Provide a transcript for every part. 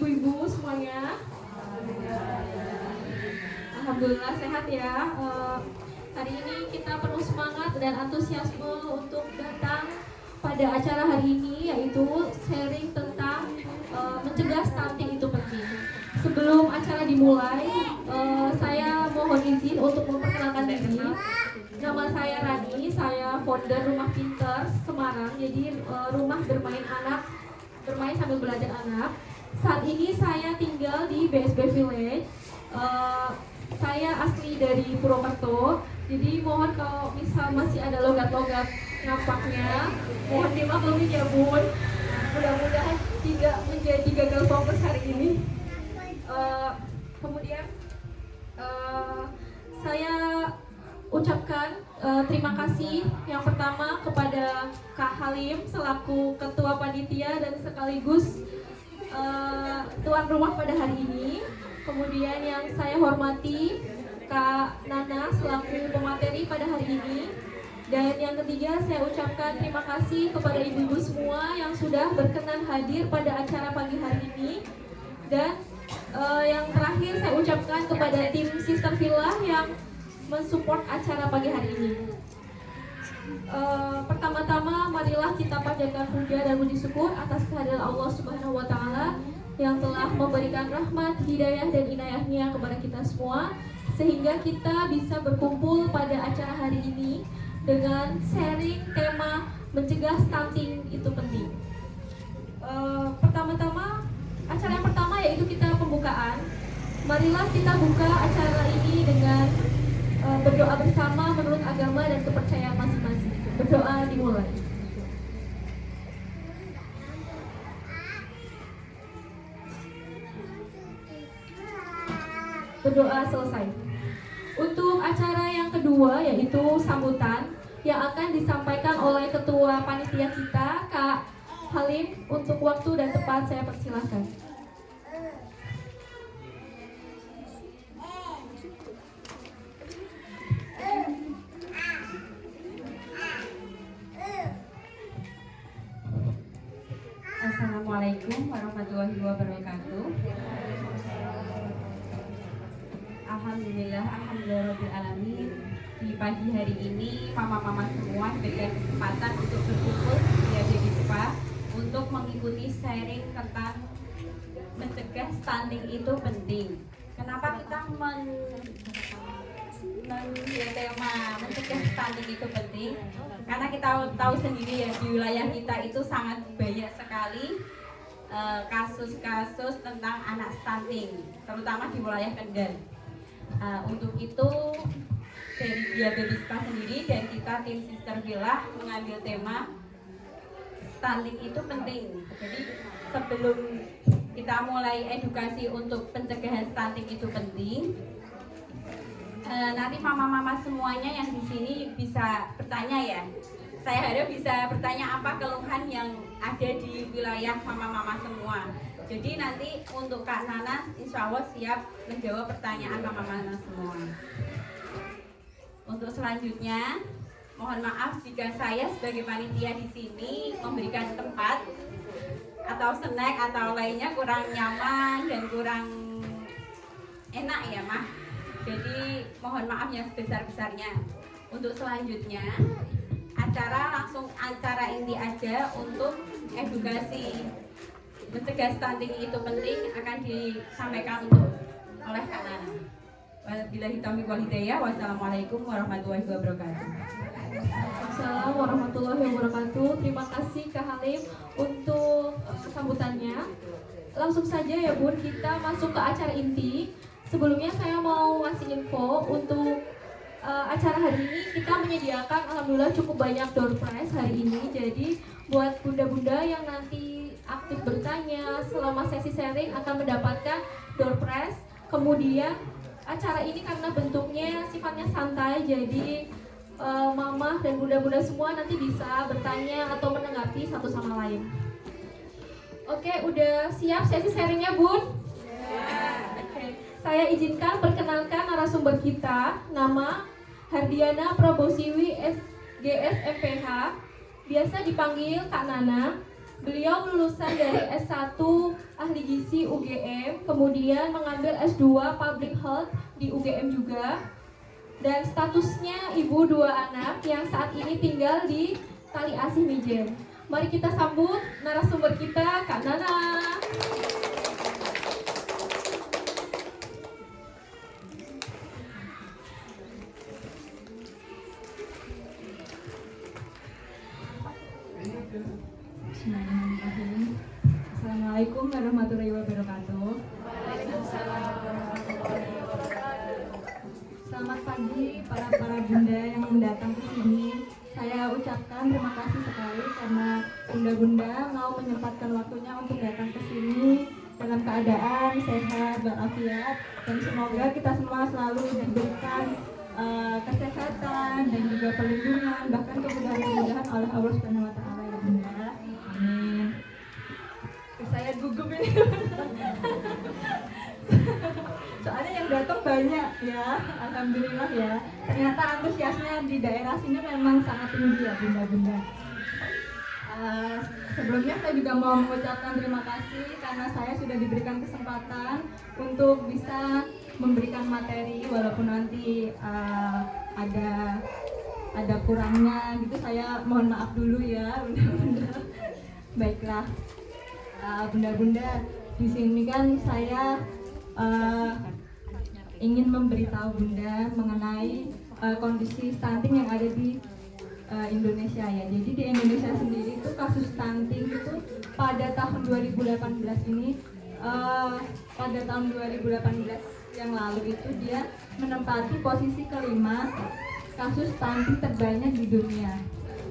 ibu-ibu semuanya? Alhamdulillah sehat ya. Hari ini kita penuh semangat dan antusiasme untuk datang pada acara hari ini, yaitu sharing tentang mencegah stunting itu penting. Sebelum acara dimulai, saya mohon izin untuk memperkenalkan diri. Nama saya Rani, saya founder Rumah Pinter Semarang. Jadi rumah bermain anak, bermain sambil belajar anak. Saat ini saya tinggal di BSB Village. Saya asli dari Purwokerto. Jadi mohon kalau misal masih ada logat-logat nampaknya, mohon dimaklumi ya Bun. Mudah-mudahan tidak menjadi gagal fokus hari ini. Kemudian saya ucapkan terima kasih yang pertama kepada Kak Halim selaku Ketua Panitia dan sekaligus tuan rumah pada hari ini. Kemudian yang saya hormati Kak Nana selaku pemateri pada hari ini. Dan yang ketiga saya ucapkan terima kasih kepada ibu-ibu semua yang sudah berkenan hadir pada acara pagi hari ini. Dan yang terakhir saya ucapkan kepada tim Sister Villa yang mensupport acara pagi hari ini. Pertama-tama marilah kita panjatkan puja dan puji syukur atas kehadiran Allah Subhanahu wa taala yang telah memberikan rahmat, hidayah dan inayahnya kepada kita semua sehingga kita bisa berkumpul pada acara hari ini dengan sharing tema mencegah stunting itu penting. Pertama-tama acara yang pertama yaitu kita pembukaan. Marilah kita buka acara ini dengan berdoa bersama menurut agama dan kepercayaan masing-masing. Berdoa dimulai. Berdoa selesai. Untuk acara yang kedua yaitu sambutan yang akan disampaikan oleh Ketua Panitia kita Kak Halim. Untuk waktu dan tempat saya persilahkan. Assalamualaikum warahmatullahi wabarakatuh. Alhamdulillahirrahmanirrahim. Di pagi hari ini mama-mama semua diberikan kesempatan untuk berkumpul di Spa untuk mengikuti sharing tentang mencegah stunting itu penting. Kenapa kita tema mencegah stunting itu penting? Karena kita tahu sendiri ya, di wilayah kita itu sangat banyak sekali kasus-kasus tentang anak stunting, terutama di wilayah Kendal. Untuk itu dari Dia Baby Spa sendiri dan kita tim Sister Villa mengambil tema stunting itu penting. Jadi sebelum kita mulai edukasi untuk pencegahan stunting itu penting, nanti mama-mama semuanya yang di sini bisa bertanya ya. Saya harap bisa bertanya apa keluhan yang ada di wilayah mama-mama semua. Jadi nanti untuk Kak Nana insya Allah siap menjawab pertanyaan mama-mama semua. Untuk selanjutnya, mohon maaf jika saya sebagai panitia di sini memberikan tempat atau snack atau lainnya kurang nyaman dan kurang enak ya Mah. Jadi mohon maaf yang sebesar-besarnya. Untuk selanjutnya acara inti aja untuk edukasi mencegah stunting itu penting akan disampaikan oleh Kak Nana. Wabillahi taufiq wal hidayah. Wassalamualaikum warahmatullahi wabarakatuh. Assalamualaikum warahmatullahi wabarakatuh. Terima kasih Kak Halim untuk sambutannya. Langsung saja ya Bun, kita masuk ke acara inti. Sebelumnya saya mau ngasih info untuk acara hari ini. Kita menyediakan alhamdulillah cukup banyak door prize hari ini. Jadi buat bunda-bunda yang nanti aktif bertanya selama sesi sharing akan mendapatkan door prize. Kemudian acara ini karena bentuknya sifatnya santai, jadi mama dan bunda-bunda semua nanti bisa bertanya atau menanggapi satu sama lain. Oke, udah siap sesi sharingnya Bun? Oke. Saya izinkan perkenalkan narasumber kita. Nama Hardiana Probosiwi SGS MPH, biasa dipanggil Kak Nana. Beliau lulusan dari S1 Ahli Gizi UGM, kemudian mengambil S2 Public Health di UGM juga. Dan statusnya ibu 2 anak yang saat ini tinggal di Tali Asih Mijen. Mari kita sambut narasumber kita, Kak Nana. Bismillahirrahmanirrahim. Assalamualaikum warahmatullahi wabarakatuh. Selamat pagi para bunda yang datang ke sini. Saya ucapkan terima kasih sekali karena bunda-bunda mau menyempatkan waktunya untuk datang ke sini dalam keadaan sehat walafiat, dan semoga kita semua selalu diberikan kesehatan dan juga perlindungan, bahkan kemudahan-kemudahan oleh Allah Subhanahu wa taala ya Bunda. Amin. Saya gugup ini. Soalnya yang datang banyak ya, alhamdulillah ya. Ternyata antusiasnya di daerah sini memang sangat tinggi ya bunda-bunda. Sebelumnya saya juga mau mengucapkan terima kasih karena saya sudah diberikan kesempatan untuk bisa memberikan materi, walaupun nanti ada kurangnya gitu. Saya mohon maaf dulu ya bunda-bunda. Baiklah, bunda-bunda, di sini kan saya ingin memberitahu bunda mengenai kondisi stunting yang ada di Indonesia ya. Jadi di Indonesia sendiri itu kasus stunting itu pada tahun 2018 ini, pada tahun 2018 yang lalu itu dia menempati posisi kelima kasus stunting terbanyak di dunia.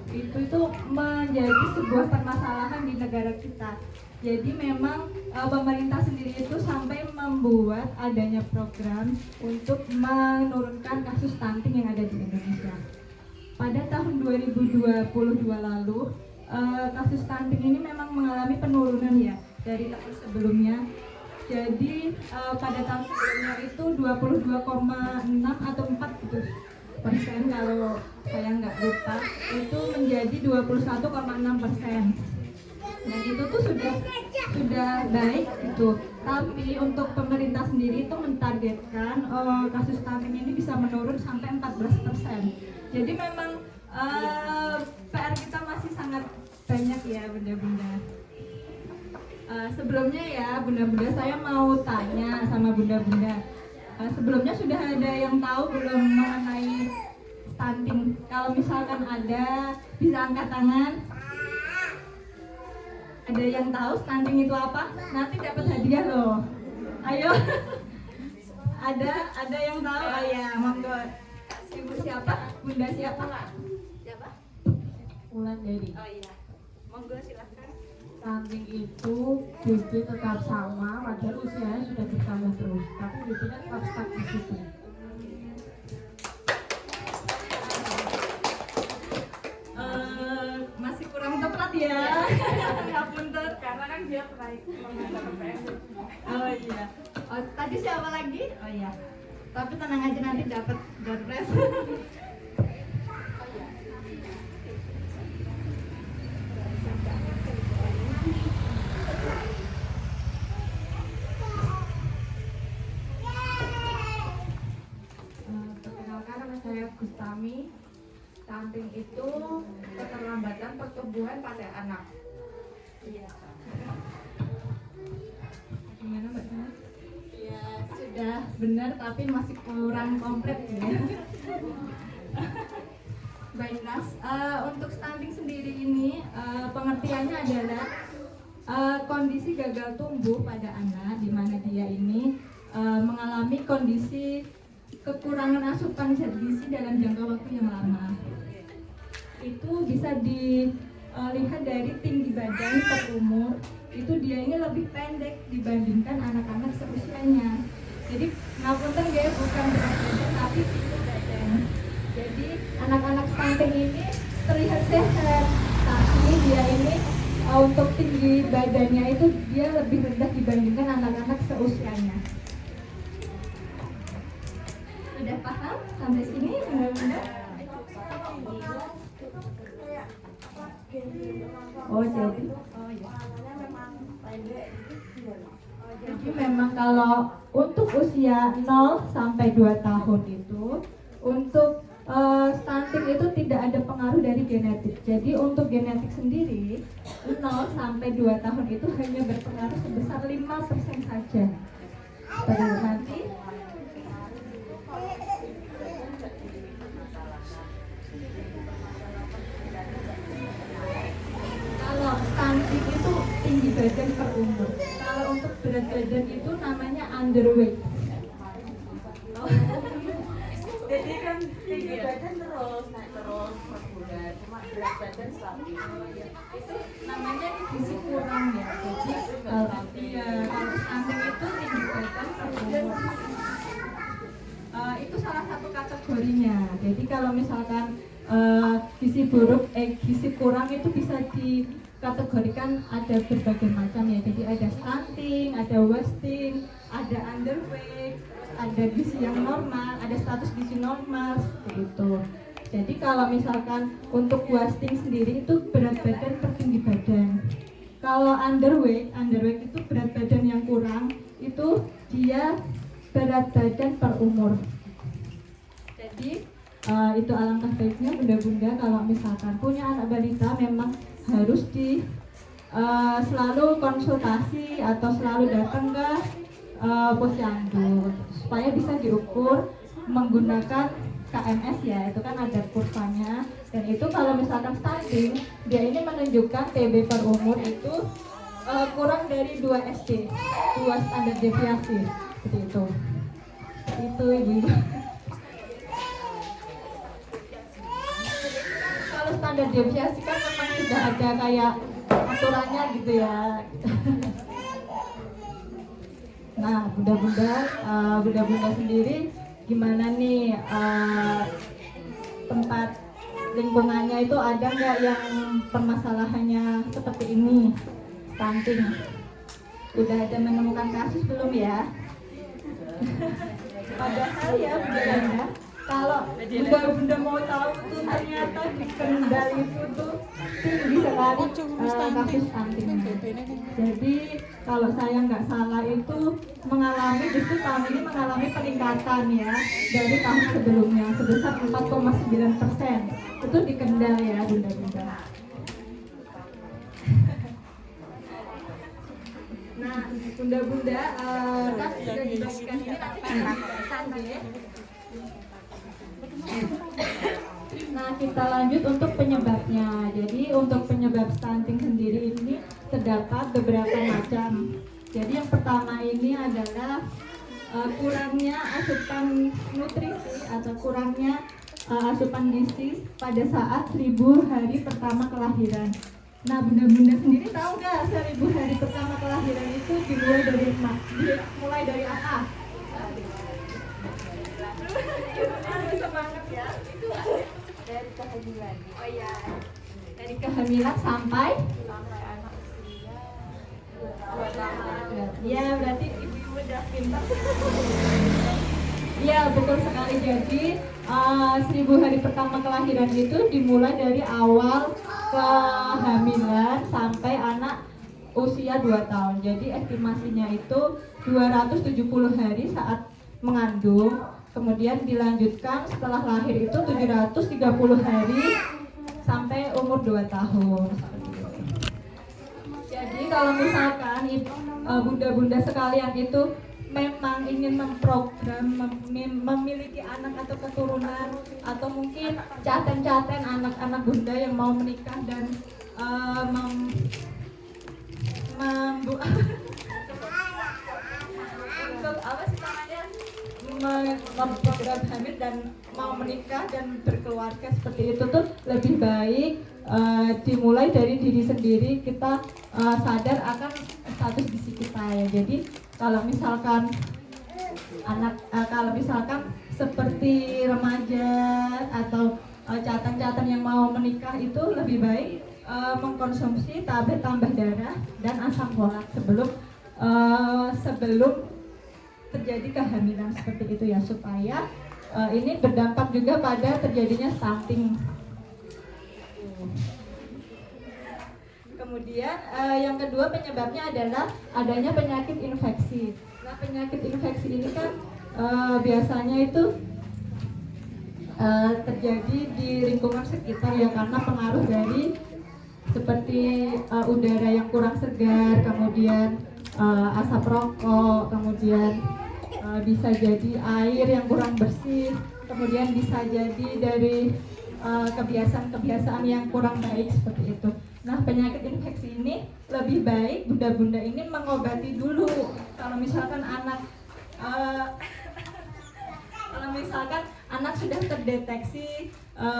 Itu menjadi sebuah permasalahan di negara kita. Jadi memang pemerintah sendiri itu sampai membuat adanya program untuk menurunkan kasus stunting yang ada di Indonesia. Pada tahun 2022 lalu, kasus stunting ini memang mengalami penurunan ya dari tahun sebelumnya. Jadi pada tahun sebelumnya itu 22,6 atau 4 gitu persen kalau saya nggak lupa, itu menjadi 21,6%. Dan itu tuh sudah baik gitu. Tapi untuk pemerintah sendiri itu mentargetkan kasus stunting ini bisa menurun sampai 14%. Jadi memang PR kita masih sangat banyak ya bunda-bunda. Sebelumnya ya bunda-bunda, saya mau tanya sama bunda-bunda. Sebelumnya sudah ada yang tahu belum mengenai stunting? Kalau misalkan ada, bisa angkat tangan. Ada yang tahu stunting itu apa? Nanti dapat hadiah loh. Ayo. ada yang tahu? Oh ya, monggo. Ibu siapa? Bunda siapa? Siapa? Wulan Dedi. Oh iya. Monggo silahkan. Stunting itu BP tetap sama, padahal usianya sudah bertambah terus, tapi BP-nya tetap stuck di situ. Masih kurang tepat ya. Ya punten. Karena kan dia pernah ikut Oh iya. Oh, tadi siapa lagi? Oh iya. Tapi tenang aja, nanti dapat door prize. Perkenalkan, nama saya Gustami. Stunting itu keterlambatan pertumbuhan pada anak. Iya. Gimana Mbak Dina? Ya sudah benar, tapi masih kurang komplit ya. Baiklah, untuk stunting sendiri ini pengertiannya adalah kondisi gagal tumbuh pada anak, di mana dia ini mengalami kondisi kekurangan asupan zat gizi dalam jangka waktu yang lama. Itu bisa dilihat dari tinggi badan per umur, itu dia ini lebih pendek dibandingkan anak-anak seusianya. Jadi ngapunten ya, bukan berat badan tapi tinggi badan. Jadi anak-anak stunting ini terlihat sehat, tapi dia ini untuk tinggi badannya itu dia lebih rendah dibandingkan anak-anak seusianya. Sudah paham sampai sini, benar-benar? Oh jadi jadi memang kalau untuk usia 0 sampai 2 tahun itu untuk stunting itu tidak ada pengaruh dari genetik. Jadi untuk genetik sendiri 0 sampai 2 tahun itu hanya berpengaruh sebesar 5% saja. Pada nanti kalau stunting itu tinggi badan per umur. Kalau untuk berat badan itu namanya underweight. Jadi kan tinggi badan terus naik terus per bulan, cuma berat badan stabil. Itu namanya gizi kurang ya. Jadi kalau stunting itu tinggi badan per umur. Itu salah satu kategorinya. Jadi kalau misalkan gizi kurang itu bisa dikategorikan ada berbagai macam ya. Jadi ada stunting, ada wasting, ada underweight, ada gizi yang normal, ada status gizi normal seperti itu. Jadi kalau misalkan untuk wasting sendiri itu berat badan per tinggi badan. Kalau underweight itu berat badan yang kurang, itu dia berat badan per umur. Jadi itu alangkah baiknya bunda-bunda kalau misalkan punya anak balita memang harus selalu konsultasi atau selalu datang ke posyandu supaya bisa diukur menggunakan KMS ya, itu kan ada kurvanya. Dan itu kalau misalkan stunting dia ini menunjukkan TB per umur itu kurang dari 2 SD, 2 standar deviasi seperti itu. Itu ibu. Kalau standar deviasi kan memang sudah ada kayak aturannya gitu ya. Nah, bunda-bunda sendiri gimana nih tempat lingkungannya itu ada nggak yang permasalahannya seperti ini, stunting? Udah ada menemukan kasus belum ya? Padahal ya bunda, kalau bunda mau tahu tuh ternyata di Kendal itu tuh tinggi sekali kasus stunting. Jadi kalau saya nggak salah itu justru tahun ini mengalami peningkatan ya dari tahun sebelumnya sebesar 4,9%. Itu di Kendal ya bunda-bunda. Nah bunda-bunda kan sudah dibagikan ini nanti ya. Nah kita lanjut untuk penyebabnya. Jadi untuk penyebab stunting sendiri ini terdapat beberapa macam. Jadi yang pertama ini adalah kurangnya asupan nutrisi atau kurangnya asupan gizi pada saat 1000 hari pertama kelahiran. Nah bunda-bunda sendiri tahu nggak 1000 hari pertama kelahiran itu dimulai dari apa? Semangat ya. Itu dari kehamilan. Oh iya. Dari kehamilan sampai anak usia 2 tahun. Ya, berarti ibu-ibu udah pintar. Iya, betul sekali. Jadi 1000 hari pertama kelahiran itu dimulai dari awal kehamilan sampai anak usia 2 tahun. Jadi estimasinya itu 270 hari saat mengandung. Kemudian dilanjutkan setelah lahir itu 730 hari sampai umur 2 tahun. Jadi kalau misalkan bunda-bunda sekalian itu memang ingin memprogram memiliki anak atau keturunan, atau mungkin caten-caten anak-anak bunda yang mau menikah dan memprogram hamil dan mau menikah dan berkeluarga seperti itu tuh lebih baik dimulai dari diri sendiri. Kita sadar akan status gizi kita ya. Jadi kalau misalkan seperti remaja atau caten-caten yang mau menikah itu lebih baik mengkonsumsi tablet tambah darah dan asam folat sebelum terjadi kehamilan seperti itu ya, supaya ini berdampak juga pada terjadinya stunting. Kemudian yang kedua penyebabnya adalah adanya penyakit infeksi. Nah, penyakit infeksi ini kan biasanya itu terjadi di lingkungan sekitar ya, karena pengaruh dari seperti udara yang kurang segar, kemudian asap rokok, kemudian bisa jadi air yang kurang bersih, kemudian bisa jadi dari kebiasaan-kebiasaan yang kurang baik seperti itu. Nah, penyakit infeksi ini lebih baik bunda-bunda ini mengobati dulu. Kalau misalkan anak sudah terdeteksi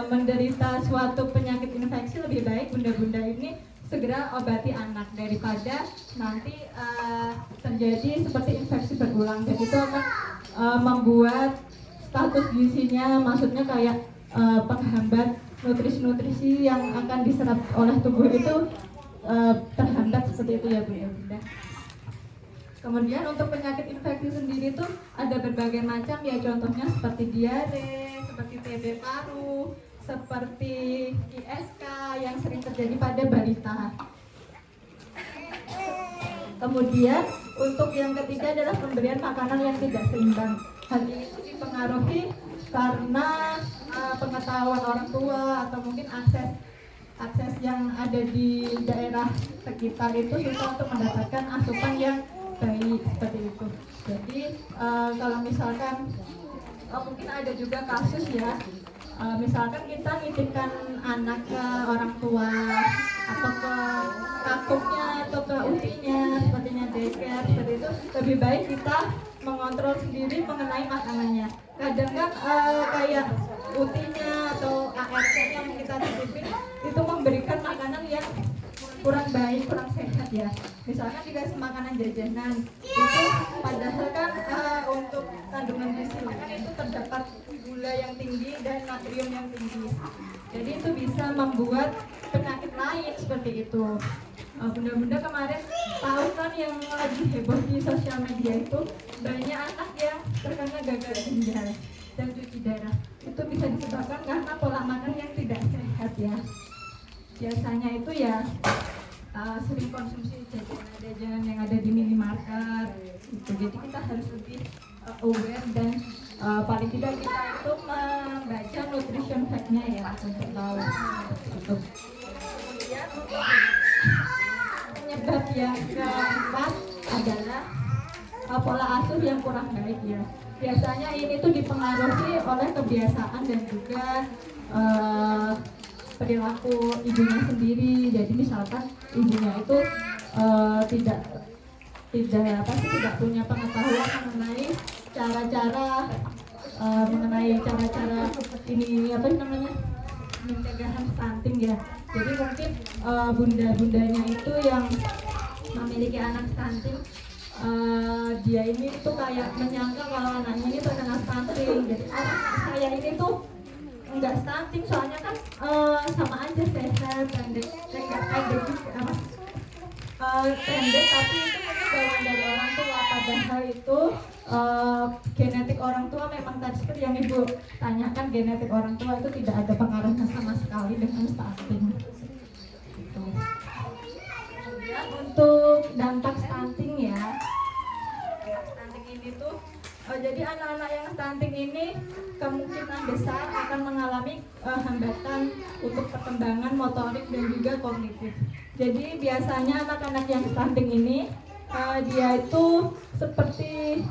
menderita suatu penyakit infeksi, lebih baik bunda-bunda ini segera obati anak daripada nanti terjadi seperti infeksi berulang. Jadi itu akan membuat status gizinya, maksudnya kayak penghambat nutrisi-nutrisi yang akan diserap oleh tubuh itu terhambat seperti itu ya bunda. Kemudian untuk penyakit infeksi sendiri itu ada berbagai macam ya, contohnya seperti diare, seperti TB paru, seperti ISK yang sering terjadi pada balita. Kemudian untuk yang ketiga adalah pemberian makanan yang tidak seimbang. Hal ini dipengaruhi karena pengetahuan orang tua atau mungkin akses yang ada di daerah sekitar itu susah untuk mendapatkan asupan yang baik seperti itu. Jadi kalau misalkan mungkin ada juga kasus ya, misalkan kita nitipkan anak ke orang tua atau ke kakuknya atau ke upinya sepertinya daycare seperti itu, lebih baik kita mengontrol sendiri mengenai makanannya. Kadang kan kayak utinya atau ART yang kita titipin itu memberikan makanan yang kurang baik, kurang sehat ya. Misalkan dikasih makanan jajanan itu padahal kan untuk kandungan gizinya kan itu terdapat gula yang tinggi dan natrium yang tinggi. Jadi itu bisa membuat penyakit lain seperti itu. Bunda-bunda kemarin tahu kan yang lagi heboh di sosial media itu banyak anak yang terkena gagal ginjal dan cuci darah. Itu bisa disebabkan karena pola makan yang tidak sehat ya. Biasanya itu ya sering konsumsi jajanan yang ada di minimarket gitu. Jadi kita harus lebih aware dan paling tidak kita itu membaca nutrition fact-nya ya untuk tahu gitu. Kemudian penyebab yang keempat adalah pola asuh yang kurang baik ya. Biasanya ini tuh dipengaruhi oleh kebiasaan dan juga perilaku ibunya sendiri. Jadi misalkan ibunya itu tidak punya pengetahuan mengenai cara-cara ini pencegahan stunting ya. Jadi mungkin bunda-bundanya itu yang memiliki anak stunting, dia ini tuh kayak menyangka kalau anaknya ini terkena stunting. Jadi anak saya ini tuh enggak stunting, soalnya kan sama aja sehat, pendek tapi itu mungkin bawaan dari orang tua. Padahal itu genetik orang tua memang tadi seperti yang ibu tanyakan, genetik orang tua itu tidak ada pengaruhnya sama sekali dengan stunting. Gitu. Kemudian untuk dampak stunting ya, stunting ini tuh jadi anak-anak yang stunting ini kemungkinan besar akan mengalami hambatan untuk perkembangan motorik dan juga kognitif. Jadi biasanya anak-anak yang stunting ini dia itu seperti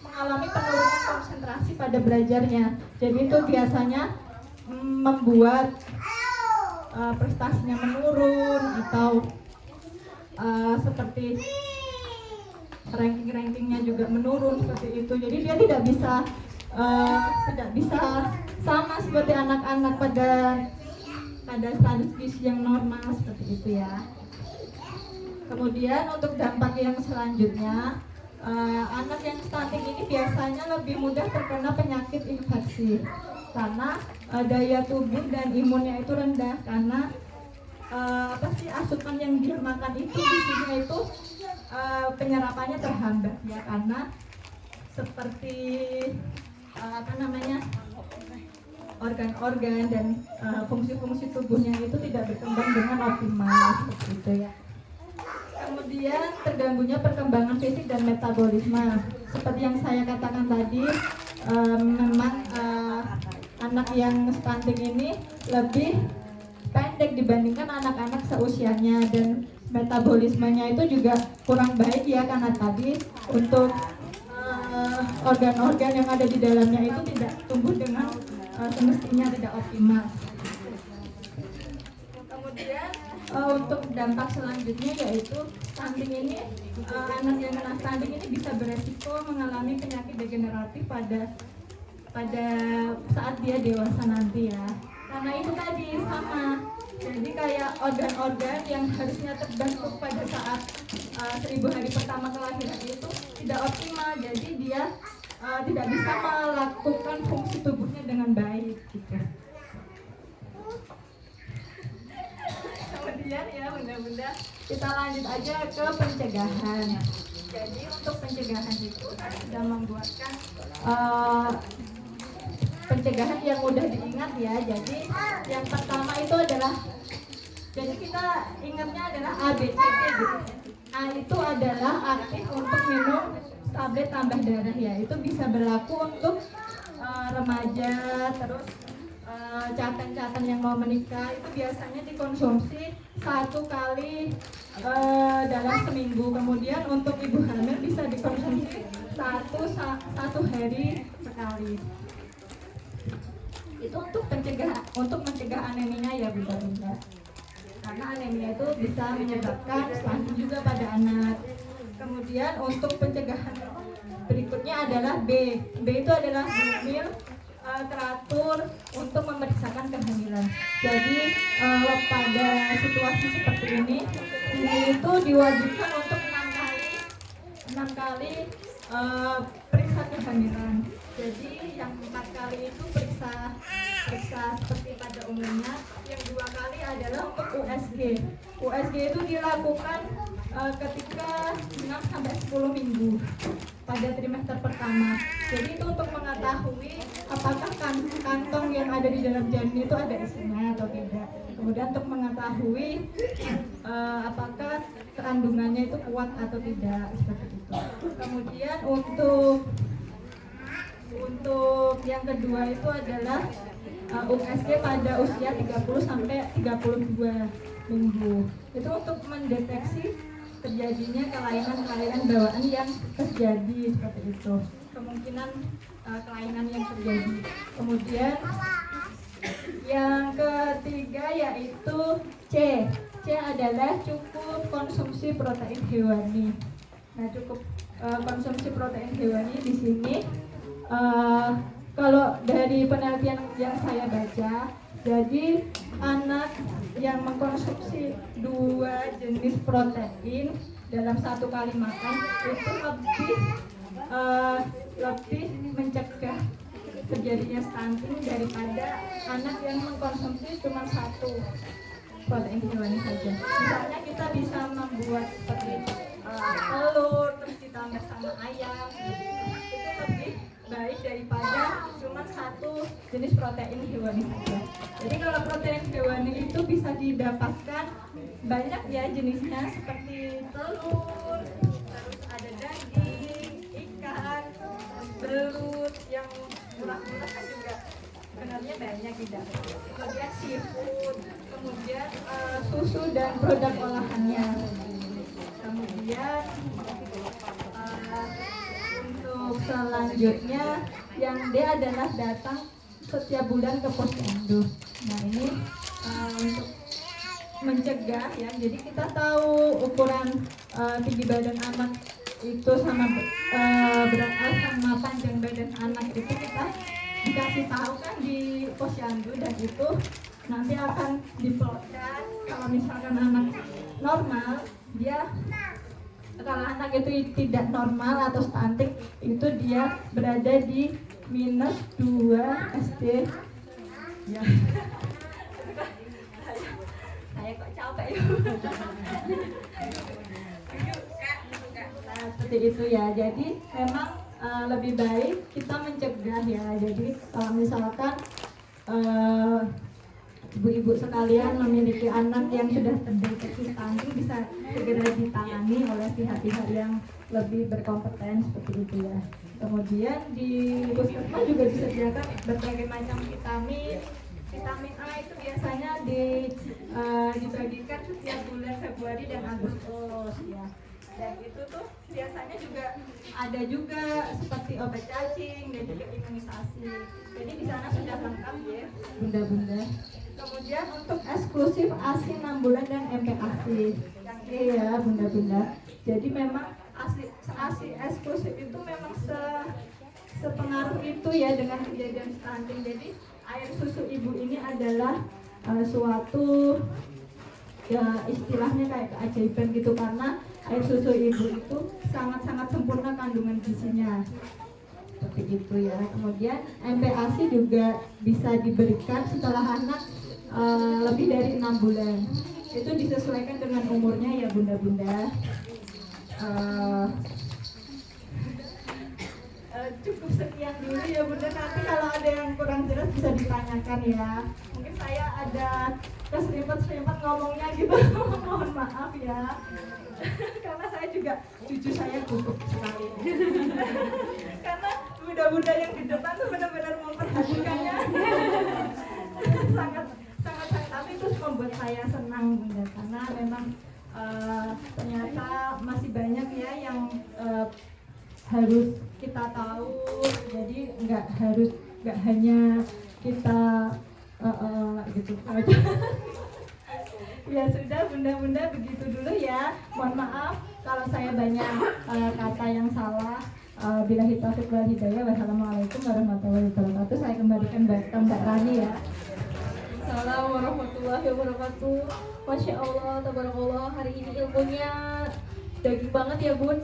mengalami penurunan konsentrasi pada belajarnya. Jadi itu biasanya membuat prestasinya menurun atau seperti ranking-rankingnya juga menurun seperti itu. Jadi dia tidak bisa sama seperti anak-anak pada status gizi yang normal seperti itu ya. Kemudian untuk dampak yang selanjutnya, anak yang stunting ini biasanya lebih mudah terkena penyakit infeksi karena daya tubuh dan imunnya itu rendah, karena asupan yang dia makan itu gizinya itu penyerapannya terhambat ya, karena seperti organ-organ dan fungsi-fungsi tubuhnya itu tidak berkembang dengan optimal seperti itu ya. Kemudian terganggunya perkembangan fisik dan metabolisme. Seperti yang saya katakan tadi, memang anak yang stunting ini lebih pendek dibandingkan anak-anak seusianya, dan metabolismenya itu juga kurang baik ya, karena tadi untuk organ-organ yang ada di dalamnya itu tidak tumbuh dengan semestinya, tidak optimal. Kemudian untuk dampak selanjutnya yaitu stunting ini, anak yang kena stunting ini bisa beresiko mengalami penyakit degeneratif pada saat dia dewasa nanti ya. Karena itu tadi sama, jadi kayak organ-organ yang harusnya terbentuk pada saat 1000 hari pertama kelahiran itu tidak optimal, jadi dia tidak bisa melakukan fungsi tubuhnya dengan baik gitu. Kemudian ya bunda-bunda, kita lanjut aja ke pencegahan. Jadi untuk pencegahan itu kita sudah membuatkan pencegahan yang mudah diingat ya. Jadi yang pertama itu adalah, jadi kita ingatnya adalah ABCD gitu. A itu adalah aktif untuk minum tablet tambah darah ya. Itu bisa berlaku untuk remaja, terus catan-catan yang mau menikah itu biasanya dikonsumsi 1 kali dalam seminggu. Kemudian untuk ibu hamil bisa dikonsumsi satu hari sekali. Itu untuk mencegah anemia ya bunda-bunda. Karena anemia itu bisa menyebabkan stunting juga pada anak. Kemudian untuk pencegahan berikutnya adalah B. B itu adalah hamil teratur untuk memeriksakan kehamilan. Jadi pada situasi seperti ini itu diwajibkan untuk 6 kali periksa kehamilan. Jadi yang 4 kali itu periksa seperti pada umumnya. Yang 2 kali adalah untuk USG. USG itu dilakukan ketika 6-10 minggu pada trimester pertama. Jadi itu untuk mengetahui apakah kantong yang ada di dalam janin itu ada isinya atau tidak. Kemudian untuk mengetahui apakah kandungannya itu kuat atau tidak, seperti itu. Kemudian untuk yang kedua itu adalah USG pada usia 30-32 minggu. Itu untuk mendeteksi terjadinya kelainan bawaan yang terjadi, seperti itu. Kemungkinan kelainan yang terjadi. Kemudian yang ketiga yaitu C. C adalah cukup konsumsi protein hewani. Nah, cukup konsumsi protein hewani di sini kalau dari penelitian yang saya baca, jadi anak yang mengkonsumsi 2 jenis protein dalam 1 kali makan itu lebih mencegah terjadinya stunting daripada anak yang mengkonsumsi cuma 1 protein hewani saja. Misalnya kita bisa membuat seperti telur, terus ditambah sama ayam, itu lebih baik daripada cuma 1 jenis protein hewani saja. Jadi kalau protein hewani itu bisa didapatkan banyak ya jenisnya, seperti telur, terus ada daging, ikan, belut, yang murah-murah kan juga sebenarnya banyak tidak. Kemudian seafood, kemudian susu dan produk olahannya. Kemudian untuk selanjutnya yang D adalah datang setiap bulan ke posyandu. Nah ini untuk mencegah ya. Jadi kita tahu ukuran tinggi badan anak itu sama berat sama panjang badan anak itu kita dikasih tahu kan di posyandu, dan itu nanti akan diplotkan. Kalau misalkan anak normal, kalau anak itu tidak normal atau stunting, itu dia berada di -2 SD ya. Saya kok capek ya. Nah, seperti itu ya. Jadi memang lebih baik kita mencegah ya. Jadi kalau misalkan eh, ibu-ibu sekalian memiliki anak yang sudah terdeteksi stunting bisa segera ditangani oleh pihak-pihak yang lebih berkompeten seperti itu ya. Kemudian di puskesmas juga disediakan berbagai macam vitamin. Vitamin A itu biasanya dibagikan setiap bulan Februari dan Agustus ya. Dan itu tuh biasanya juga ada juga seperti obat cacing dan juga imunisasi. Jadi di sana sudah lengkap ya, bunda-bunda. Kemudian untuk eksklusif ASI 6 bulan dan MPASI. Yang E ya, bunda-bunda. Jadi memang ASI eksklusif itu memang sepengaruh itu ya dengan kejadian stunting. Jadi air susu ibu ini adalah suatu ya istilahnya kayak keajaiban gitu, karena air susu ibu itu sangat-sangat sempurna kandungan gizinya seperti itu ya. Kemudian MPASI juga bisa diberikan setelah anak lebih dari 6 bulan. Itu disesuaikan dengan umurnya ya bunda-bunda. Cukup sekian dulu ya bunda, nanti kalau ada yang kurang jelas bisa ditanyakan ya. Mungkin saya ada keserimpet-serimpet ngomongnya gitu. Mohon maaf ya. Karena saya juga jujur saya gugup sekali. Karena bunda-bunda yang di depan tuh benar-benar memperhatikannya. sangat tapi itu membuat saya senang bunda, karena memang ternyata masih banyak ya yang harus kita tahu. Jadi nggak hanya kita gitu aja. Ya sudah bunda-bunda, begitu dulu ya. Mohon maaf kalau saya banyak kata yang salah. Billahi taufiq wal hidayah. Wassalamualaikum warahmatullahi wabarakatuh. Saya kembalikan ke Mbak Rani ya. Assalamualaikum warahmatullahi wabarakatuh. Masya Allah, tabarakallah. Hari ini ilmunya daging banget ya bun.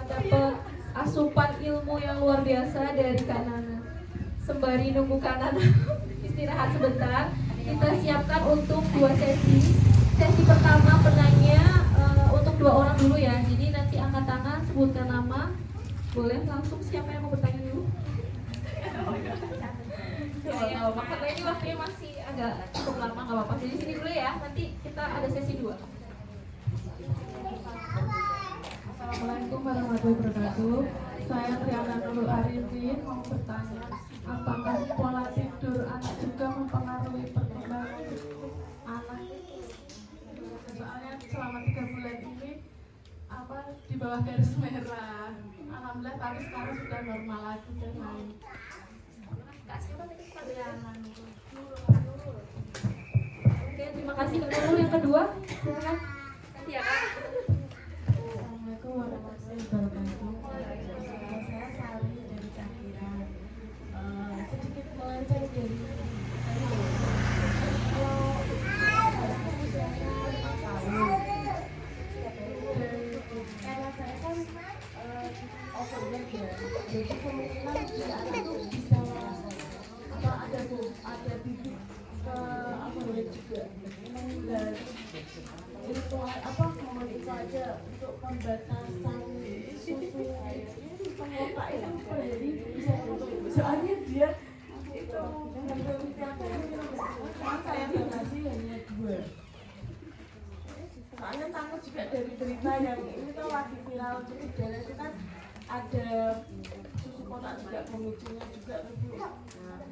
Dapat asupan ilmu yang luar biasa dari Kak Nana. Sembari nunggu Kak Nana istirahat sebentar, kita siapkan untuk 2 sesi. Sesi pertama penanya untuk 2 orang dulu ya. Jadi nanti angkat tangan, sebutkan nama. Boleh langsung, siapa yang mau bertanya dulu? Ya, karena ini waktunya masih agak cukup lama, nggak apa-apa. Jadi sini dulu ya. Nanti kita ada sesi 2. Assalamualaikum warahmatullahi wabarakatuh. Saya Triana Nurul Arifin mau bertanya, apakah pola tidur anak juga mempengaruhi perkembangan anak? Soalnya selama 3 bulan ini di bawah garis merah. Alhamdulillah, tapi sekarang sudah normal lagi dan lain. Oke, terima kasih Kak Nurul. Yang kedua, silakan. Ya, Kak. Assalamualaikum warahmatullahi wabarakatuh. Saya Sari dari Cakira. Sedikit melenceng dari kalau usianya 5 tahun. Karena saya kan overweight ya, jadi kemungkinan si anak itu bisa ada bibit ke overweight juga. Dan itu momen itu aja untuk pembatasan susu pengotak itu jadi bisa soalnya dia itu ngambil tiap hari kan saya batasi hanya 2. Soalnya takut juga dari berita yang ini tuh lagi viral di Twitter itu kan ada susu kotak juga pemicunya juga Bu.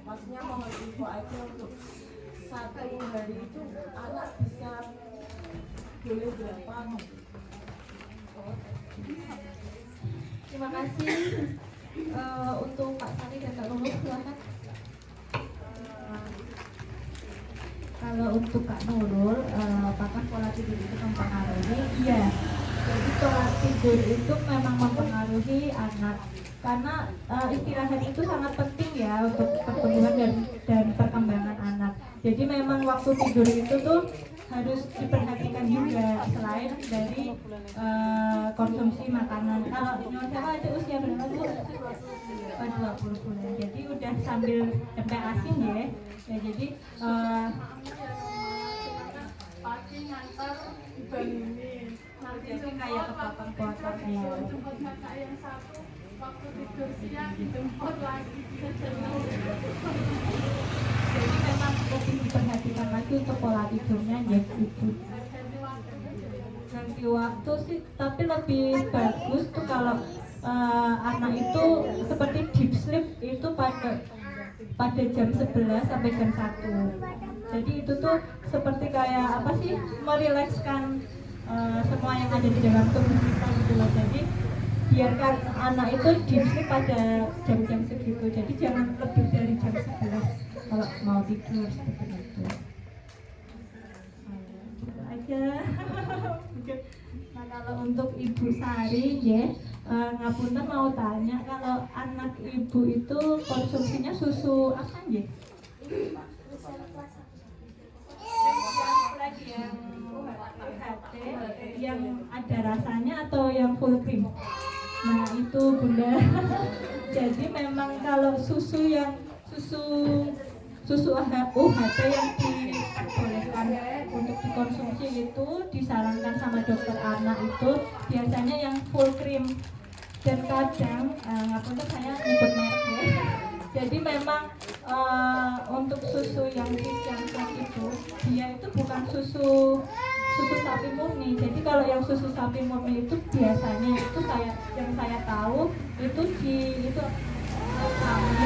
Maksudnya mohon info aja untuk 1 hari itu anak bisa boleh berapa? Terima kasih untuk Pak Sani dan Kak Nurul, silakan. Kalau untuk Kak Nurul, apakah pola tidur itu mempengaruhi? Iya. Jadi pola tidur itu memang mempengaruhi anak, karena istirahat itu sangat penting ya untuk pertumbuhan dan perkembangan anak. Jadi memang waktu tidur itu tuh harus diperhatikan juga, selain dari konsumsi makanan. Kalau Nyonya itu usia berapa Bu? 20 bulan. Jadi udah sambil MPASI ya. Ya jadi pagi ngantar dibandingin nanti itu kayak kepotong-potong ya. jemput kakak yang 1 waktu tidur siang dijemput lagi sejenak. Jadi memang lebih diperhatikan lagi untuk pola tidurnya ya ibu. Jadi waktunya jadi Ganti waktu sih, tapi lebih bagus tuh kalau anak itu seperti deep sleep itu pada jam 11 sampai jam 1. Jadi itu tuh seperti kayak apa sih, merilekskan semua yang ada di dalam tubuh kita gitu loh. Jadi biarkan anak itu deep sleep pada jam-jam segitu. Jadi jangan lebih dari jam 11 kalau mau tidur seperti itu. Gitu aja. Nah kalau untuk Ibu Sari ya, ngapunten mau tanya, kalau anak ibu itu konsumsinya susu apa ya? Yang UHT, yang ada rasanya atau yang full cream? Nah itu Bunda. Jadi memang kalau susu UHT yang diperbolehkan untuk dikonsumsi itu disarankan sama dokter anak itu biasanya yang full cream, dan kadang ngapunten saya nyebut merek ya. Jadi memang untuk susu yang itu dia itu bukan susu sapi murni. Jadi kalau yang susu sapi murni itu biasanya itu yang saya tahu itu kami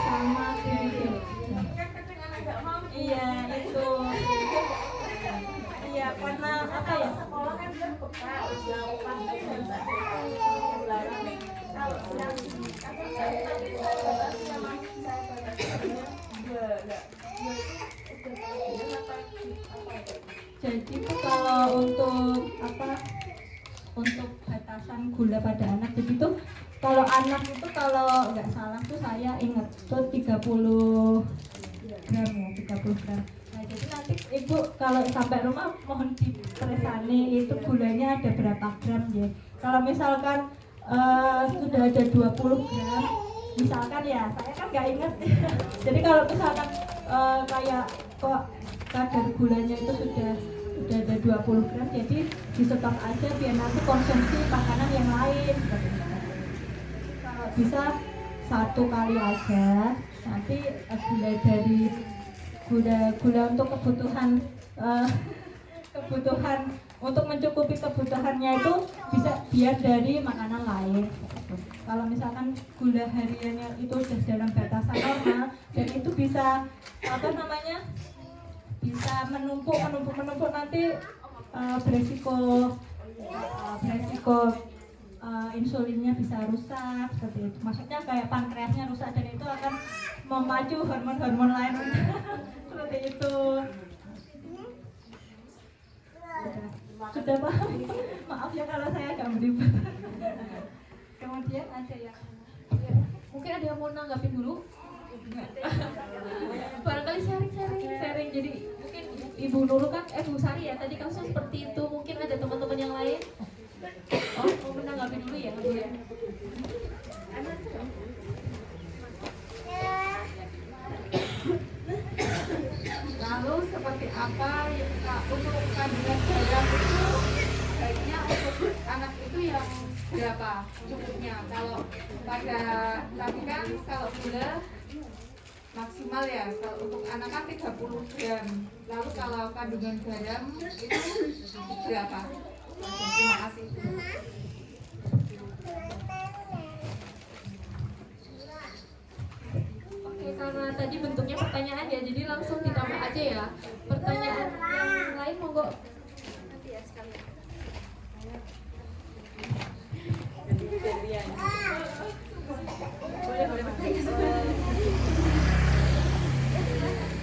sama iya itu iya karena apa ya, sekolah kan dia bekal jadi itu kalau untuk batasan gula pada anak begitu, kalau anak itu kalau nggak salah tuh saya ingat tuh 30 gram ya, 30 gram. Nah jadi nanti ibu kalau sampai rumah mohon diperesani itu gulanya ada berapa gram ya. Kalau misalkan sudah ada 20 gram misalkan ya, saya kan nggak inget. Jadi kalau misalkan kayak kok kadar gulanya itu sudah ada 20 gram, jadi di stop aja biar nanti konsumsi makanan yang lain. Kalau bisa satu kali aja, nanti gula untuk kebutuhan untuk mencukupi kebutuhannya itu bisa biar dari makanan lain. Kalau misalkan gula hariannya itu sudah dalam batasan normal, dan itu bisa bisa menumpuk nanti beresiko insulinnya bisa rusak seperti itu. Maksudnya kayak pankreasnya rusak dan itu akan memacu hormon-hormon lain seperti itu. Sudah paham? Maaf ya kalau saya agak berlibat. Kemudian ada yang Mungkin ada yang mau nanggapin dulu? Barangkali sharing. Jadi mungkin Ibu Nurul kan, Bu Sari ya, tadi kasusnya seperti itu. Mungkin ada teman-teman yang lain. Oh, mau menanggapi dulu ya, Bu ya. Lalu seperti apa untuk kandungan garam itu baiknya untuk anak itu yang berapa cukupnya? Kalau tapi kan kalau gula maksimal ya, kalau untuk anak kan 30 gram. Lalu kalau kandungan garam itu berapa? Terima kasih. Oke, karena tadi bentuknya pertanyaan ya, jadi langsung ditambah aja ya. Pertanyaan yang lain monggo. Nanti ya sekalian. Boleh bertanya.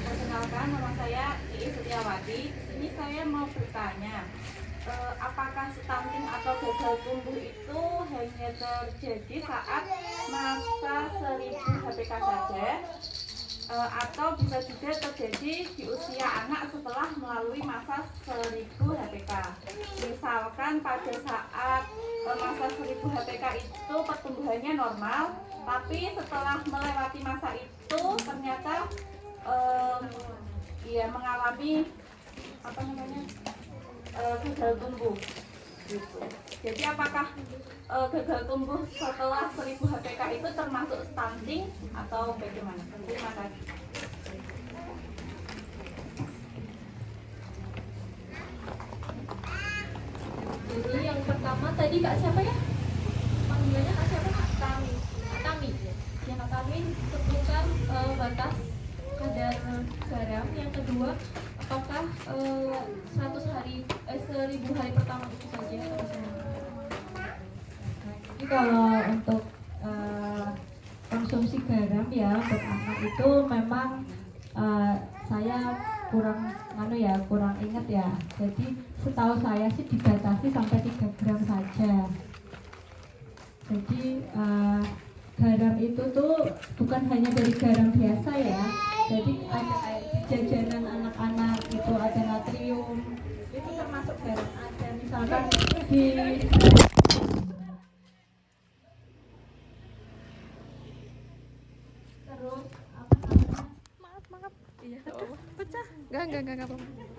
Perkenalkan, nama saya Iis Setiawati. Ini saya mau bertanya, apakah stunting atau gagal tumbuh itu hanya terjadi saat masa 1000 HPK saja, atau bisa juga terjadi di usia anak setelah melalui masa 1000 HPK? Misalkan pada saat masa 1000 HPK itu pertumbuhannya normal, tapi setelah melewati masa itu ternyata mengalami gagal tumbuh. Gitu. Jadi apakah gagal tumbuh setelah 1000 HPK itu termasuk stunting atau bagaimana? Terima kasih. Jadi yang pertama tadi Kak siapa ya? Panggilannya Kak siapa Kak? Tami. Kak Tami. Ya Kak Tami sebutkan batas kadar garam. Yang kedua, apakah 1000 hari pertama itu saja atau semua? Jadi kalau untuk konsumsi garam ya untuk anak itu memang saya kurang ingat ya. Jadi setahu saya sih dibatasi sampai 3 gram saja. Jadi garam itu tuh bukan hanya dari garam biasa ya. Jadi ada kayak jajanan anak-anak itu ada natrium, itu termasuk garam. Ada misalkan di terus apa namanya? Maaf. Iya, pecah. Enggak apa-apa.